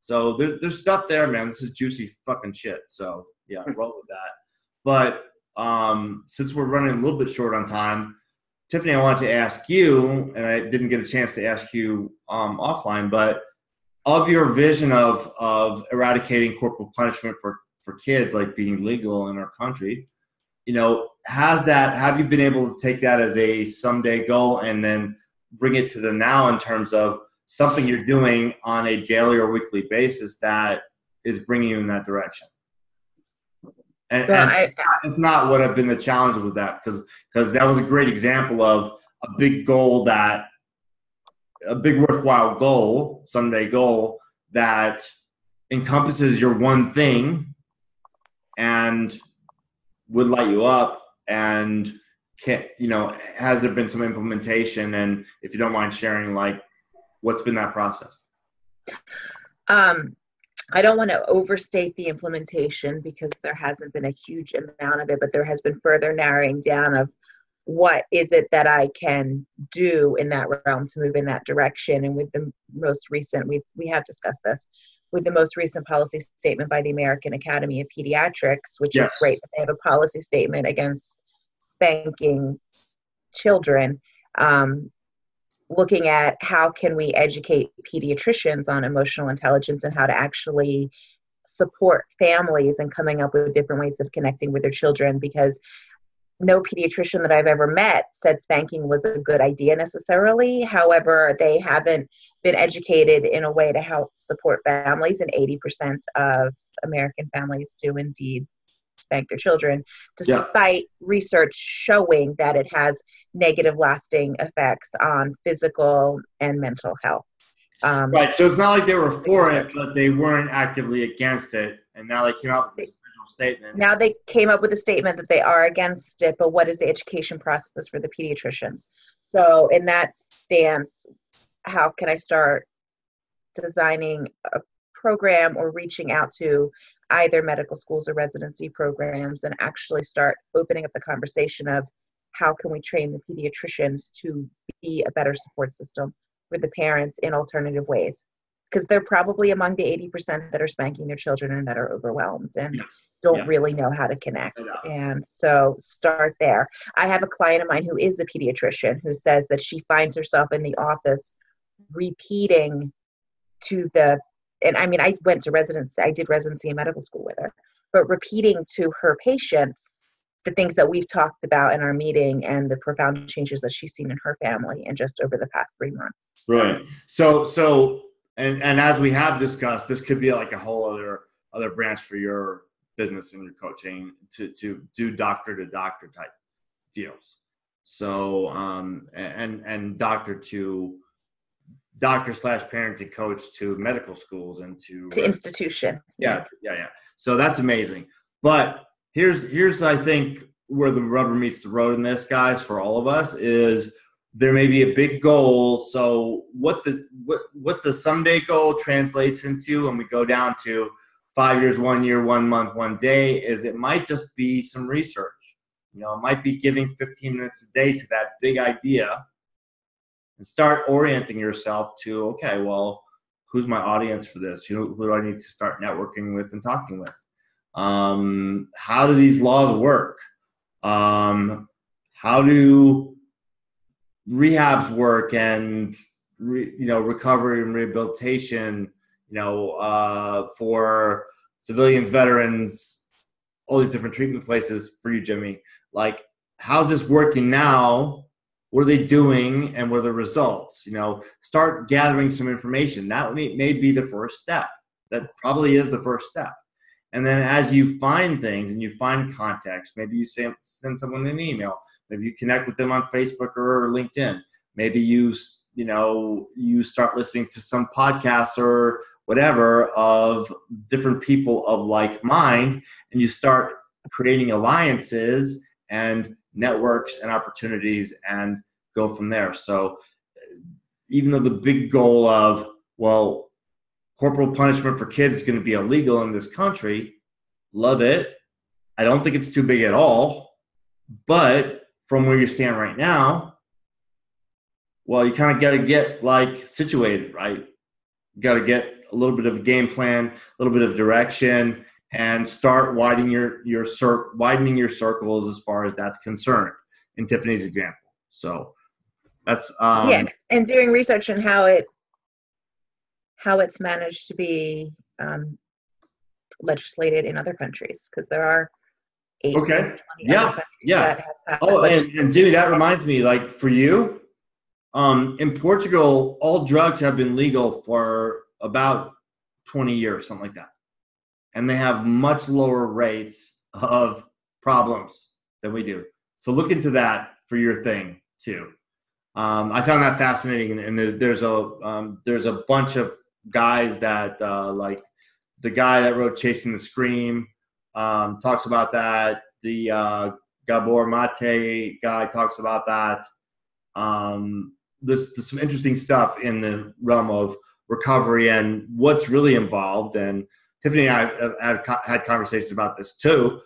So there's stuff there, man. This is juicy fucking shit. So yeah, roll with that. But since we're running a little bit short on time, Tiffany, I wanted to ask you, and I didn't get a chance to ask you offline, but of your vision of eradicating corporal punishment for kids, like being legal in our country, have you been able to take that as a someday goal and then bring it to the now in terms of something you're doing on a daily or weekly basis that is bringing you in that direction? And if not, what have been the challenges with that? Because that was a great example of a big goal, a big worthwhile goal, someday goal that encompasses your one thing and would light you up. And has there been some implementation? And if you don't mind sharing, like, what's been that process? I don't want to overstate the implementation, because there hasn't been a huge amount of it, but there has been further narrowing down of what is it that I can do in that realm to move in that direction. And with the most recent, we have discussed this with the most recent policy statement by the American Academy of Pediatrics, which is Yes. great that they have a policy statement against spanking children, looking at how can we educate pediatricians on emotional intelligence and how to actually support families and coming up with different ways of connecting with their children, because no pediatrician that I've ever met said spanking was a good idea necessarily. However, they haven't been educated in a way to help support families, and 80% of American families do indeed spank their children, despite research showing that it has negative lasting effects on physical and mental health. Right. So it's not like they were for it, but they weren't actively against it. And now they came out with this original statement. Now they came up with a statement that they are against it, but what is the education process for the pediatricians? So in that stance, how can I start designing a program or reaching out to either medical schools or residency programs and actually start opening up the conversation of how can we train the pediatricians to be a better support system for the parents in alternative ways? Because they're probably among the 80% that are spanking their children and that are overwhelmed and don't really know how to connect. And so start there. I have a client of mine who is a pediatrician who says that she finds herself in the office repeating to the, and I mean, I went to residency, I did residency in medical school with her, but repeating to her patients the things that we've talked about in our meeting and the profound changes that she's seen in her family and just over the past 3 months. Right. So, and as we have discussed, this could be like a whole other branch for your business and your coaching to do doctor to doctor type deals. So, and doctor / parenting coach to medical schools and to institution. Yeah. So that's amazing. But here's I think where the rubber meets the road in this, guys, for all of us is there may be a big goal. So what the someday goal translates into when we go down to 5 years, 1 year, 1 month, 1 day is it might just be some research. You know, it might be giving 15 minutes a day to that big idea and start orienting yourself to, okay, well, who's my audience for this? Who do I need to start networking with and talking with? How do these laws work? How do rehabs work and recovery and rehabilitation, for civilians, veterans, all these different treatment places for you, Jimmy. Like, how's this working now? What are they doing and what are the results? Start gathering some information. That may be the first step. That probably is the first step. And then as you find things and you find context, maybe you send someone an email. Maybe you connect with them on Facebook or LinkedIn. Maybe you start listening to some podcasts or whatever of different people of like mind, and you start creating alliances and networks and opportunities and go from there. So even though the big goal of, well, corporal punishment for kids is going to be illegal in this country, love it. I don't think it's too big at all. But from where you stand right now, well, you kind of got to get like situated, right? You got to get a little bit of a game plan, a little bit of direction, and start widening your circles as far as that's concerned. In Tiffany's example, so that's and doing research on how it's managed to be legislated in other countries, because there are 8 to 20 other countries that have passed and Jimmy, that reminds me, like for you, in Portugal, all drugs have been legal for about 20 years, something like that. And they have much lower rates of problems than we do. So look into that for your thing too. I found that fascinating, and there's a bunch of guys that like the guy that wrote Chasing the Scream talks about that. The Gabor Mate guy talks about that. There's some interesting stuff in the realm of recovery and what's really involved. And Tiffany and I have had conversations about this too,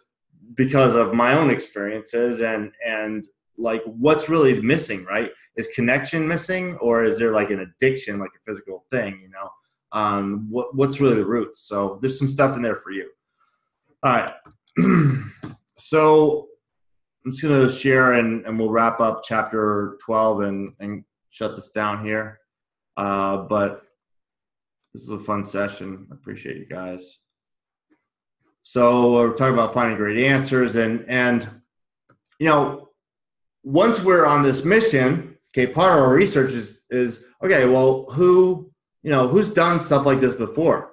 because of my own experiences and like what's really missing, right? Is connection missing, or is there like an addiction, like a physical thing, what's really the roots. So there's some stuff in there for you. All right. So I'm just going to share and we'll wrap up chapter 12 and shut this down here. But this is a fun session. I appreciate you guys. So we're talking about finding great answers and once we're on this mission, okay, part of our research is okay, well, who's done stuff like this before?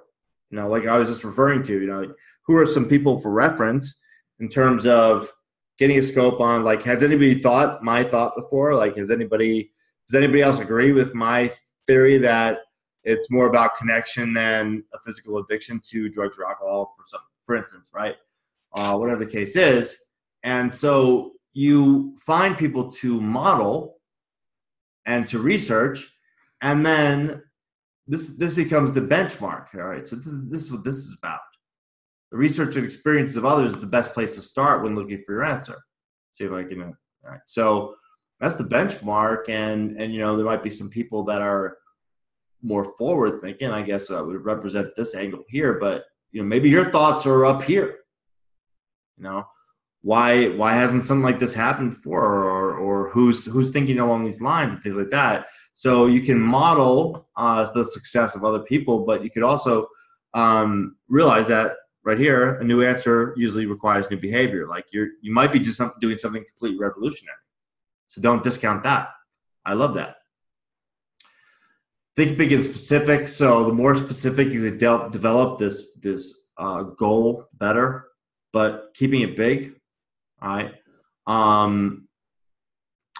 Like I was just referring to, like, who are some people for reference in terms of getting a scope on, like, has anybody thought my thought before? Like, does anybody else agree with my theory that it's more about connection than a physical addiction to drugs or alcohol, for instance, right? Whatever the case is. And so you find people to model and to research, and then this becomes the benchmark. All right, so this is what this is about. The research and experiences of others is the best place to start when looking for your answer. See if I can. All right, so that's the benchmark, and there might be some people that are more forward thinking. I guess I would represent this angle here, but maybe your thoughts are up here. Why hasn't something like this happened before, or who's thinking along these lines and things like that. So you can model the success of other people, but you could also realize that right here, a new answer usually requires new behavior. Like you might be just doing something completely revolutionary. So don't discount that. I love that. Think big and specific. So the more specific you could develop this goal, better, but keeping it big. All right. I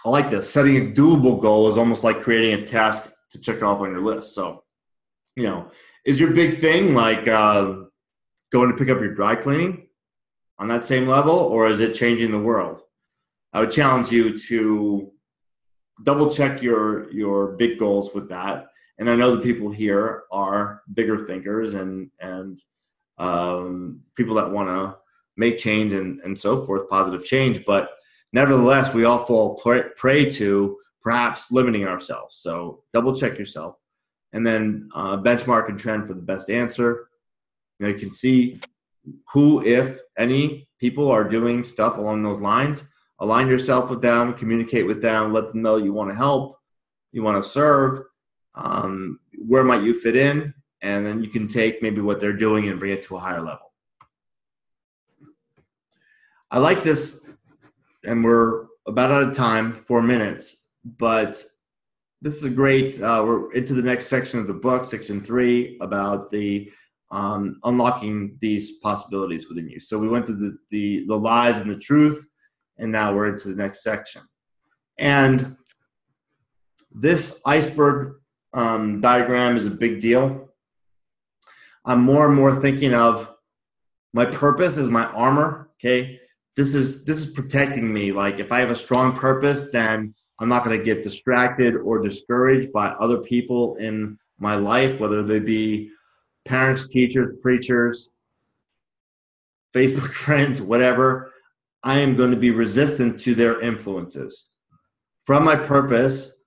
like this. Setting a doable goal is almost like creating a task to check off on your list. So, is your big thing like going to pick up your dry cleaning on that same level, or is it changing the world? I would challenge you to double check your big goals with that. And I know the people here are bigger thinkers and people that want to make change and so forth, positive change. But nevertheless, we all fall prey to perhaps limiting ourselves. So double check yourself and then benchmark and trend for the best answer. You can see who, if any, people are doing stuff along those lines. Align yourself with them, communicate with them, let them know you want to help, you want to serve. Where might you fit in? And then you can take maybe what they're doing and bring it to a higher level. I like this, and we're about out of time, 4 minutes, but this is a great, we're into the next section of the book, section 3, about the unlocking these possibilities within you. So we went to the lies and the truth, and now we're into the next section. And this iceberg diagram is a big deal. I'm more and more thinking of my purpose as my armor, okay? This is protecting me. Like if I have a strong purpose, then I'm not going to get distracted or discouraged by other people in my life, whether they be parents, teachers, preachers, Facebook friends, whatever. I am going to be resistant to their influences. From my purpose,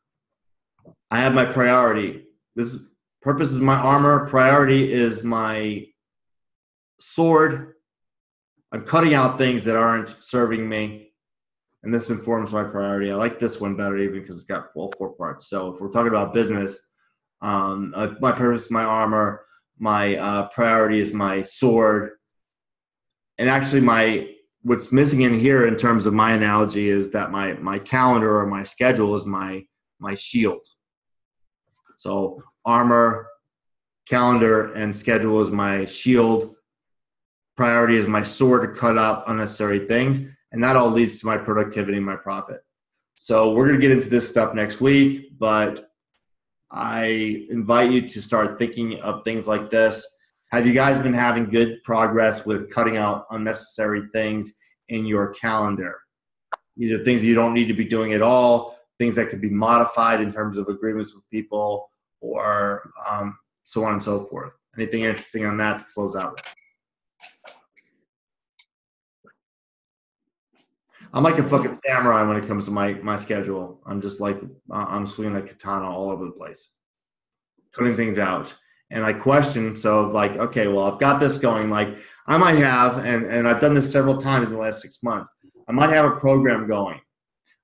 I have my priority. This purpose is my armor. Priority is my sword. I'm cutting out things that aren't serving me, and this informs my priority. I like this one better even because it's got all 4 parts. So if we're talking about business, my purpose is my armor. My priority is my sword. And actually what's missing in here in terms of my analogy is that my calendar or my schedule is my shield. So armor, calendar, and schedule is my shield. Priority is my sword to cut out unnecessary things. And that all leads to my productivity and my profit. So we're going to get into this stuff next week, but I invite you to start thinking of things like this. Have you guys been having good progress with cutting out unnecessary things in your calendar? Either things you don't need to be doing at all, things that could be modified in terms of agreements with people, or so on and so forth. Anything interesting on that to close out with? I'm like a fucking samurai when it comes to my schedule. I'm just like, I'm swinging a katana all over the place, cutting things out. and I question. So like, okay, well, I've got this going. Like I might have, and I've done this several times in the last 6 months. I might have a program going.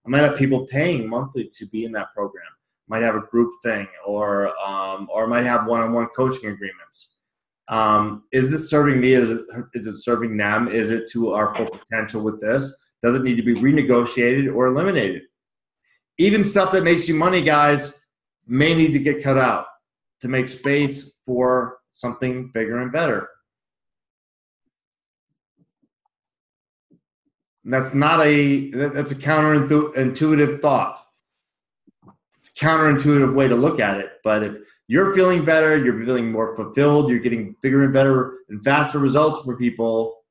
I might have people paying monthly to be in that program. Might have a group thing, or might have one-on-one coaching agreements. Is this serving me? Is it serving them? Is it to our full potential with this? Does it need to be renegotiated or eliminated? Even stuff that makes you money, guys, may need to get cut out to make space for something bigger and better. And that's a counterintuitive thought. It's a counterintuitive way to look at it. But if you're feeling better, you're feeling more fulfilled, you're getting bigger and better and faster results for people.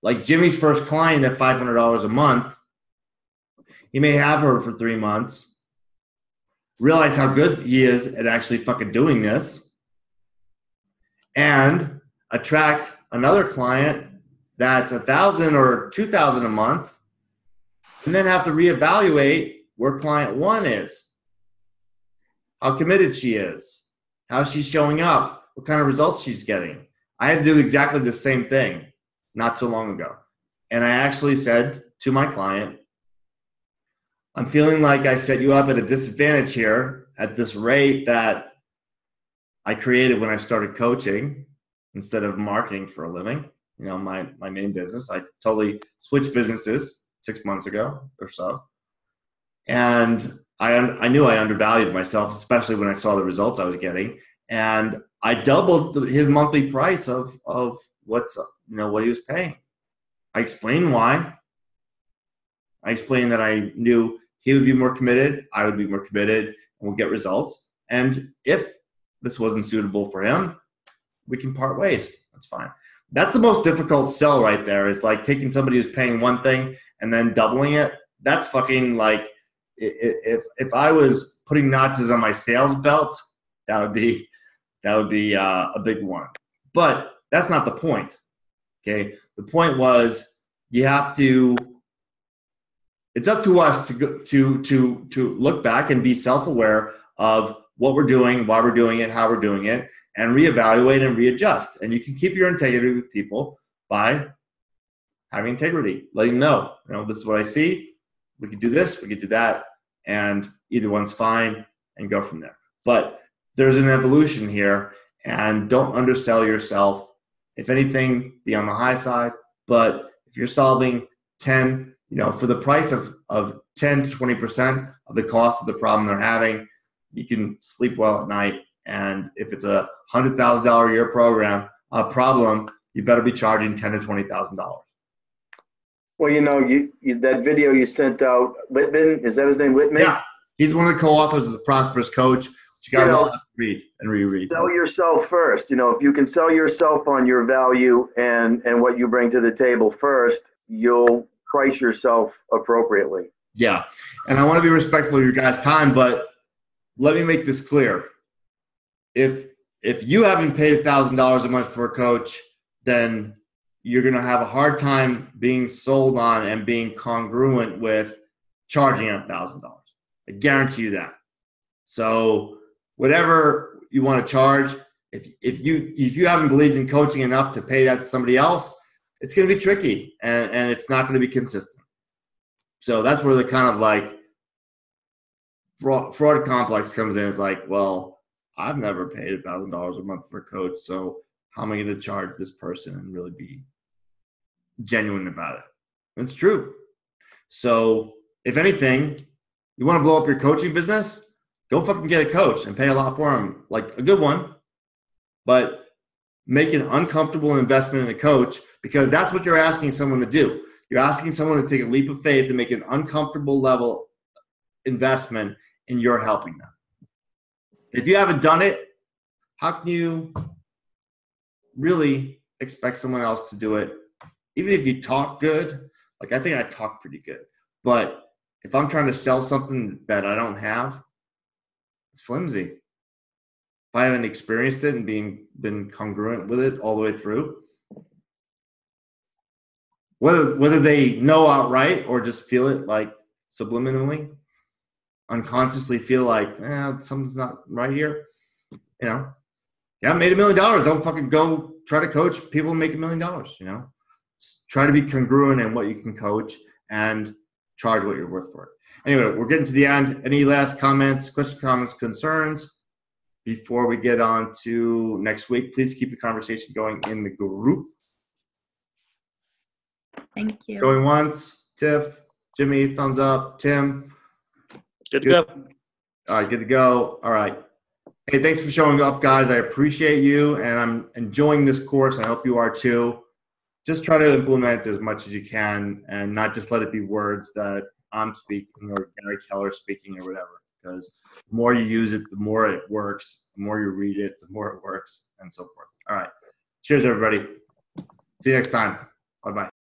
Like Jimmy's first client at $500 a month, he may have her for 3 months, realize how good he is at actually fucking doing this, and attract another client that's $1,000 or $2,000 a month, and then have to reevaluate where client one is, how committed she is, how she's showing up, what kind of results she's getting. I had to do exactly the same thing not so long ago. And I actually said to my client, I'm feeling like I set you up at a disadvantage here at this rate that I created when I started coaching instead of marketing for a living. You know, my main business. I totally switched businesses 6 months ago or so. And I knew I undervalued myself, especially when I saw the results I was getting. And I doubled his monthly price of what he was paying. I explained why. I explained that I knew he would be more committed, I would be more committed, and we'll get results. And if this wasn't suitable for him, we can part ways. That's fine. That's the most difficult sell right there, is like taking somebody who's paying one thing and then doubling it. That's fucking like, if I was putting notches on my sales belt, that would be a big one. But that's not the point. Okay, the point was you have to. It's up to us to look back and be self-aware of what we're doing, why we're doing it, how we're doing it, and reevaluate and readjust. And you can keep your integrity with people by having integrity, letting them know, this is what I see. We could do this, we could do that, and either one's fine, and go from there. But there's an evolution here, and don't undersell yourself. If anything, be on the high side. But if you're solving 10, for the price of 10 to 20% of the cost of the problem they're having, you can sleep well at night. And if it's a $100,000 a year problem, you better be charging $10,000 to $20,000. Well, you that video you sent out, Whitman, is that his name, Whitman? Yeah, he's one of the co-authors of The Prosperous Coach, which you guys all have to read and reread. Sell yourself first. If you can sell yourself on your value and what you bring to the table first, you'll price yourself appropriately. Yeah, and I want to be respectful of your guys' time, but let me make this clear. If you haven't paid $1,000 a month for a coach, then you're going to have a hard time being sold on and being congruent with charging $1,000. I guarantee you that. So whatever you want to charge, if you haven't believed in coaching enough to pay that to somebody else, it's going to be tricky and it's not going to be consistent. So that's where the kind of like fraud complex comes in. It's like, well, I've never paid $1,000 a month for a coach, so how am I going to charge this person and really be genuine about it? It's true. So if anything, you want to blow up your coaching business, go fucking get a coach and pay a lot for him, like a good one, but make an uncomfortable investment in a coach, because that's what you're asking someone to do. You're asking someone to take a leap of faith and make an uncomfortable level investment, and you're helping them. If you haven't done it, how can you really expect someone else to do it? Even if you talk good, like I think I talk pretty good, but if I'm trying to sell something that I don't have, it's flimsy. If I haven't experienced it and been congruent with it all the way through, whether they know outright or just feel it like subliminally, unconsciously feel like something's not right here, you know, yeah, made $1 million. Don't fucking go try to coach people who make $1 million, you know. Just try to be congruent in what you can coach and charge what you're worth for it. Anyway, we're getting to the end. Any last comments, questions, comments, concerns before we get on to next week? Please keep the conversation going in the group. Thank you. Going once, Tiff, Jimmy, thumbs up, Tim. Good to go. All right, good to go. All right. Hey, thanks for showing up, guys. I appreciate you, and I'm enjoying this course. I hope you are too. Just try to implement as much as you can and not just let it be words that I'm speaking or Gary Keller speaking or whatever, because the more you use it, the more it works. The more you read it, the more it works, and so forth. All right. Cheers, everybody. See you next time. Bye-bye.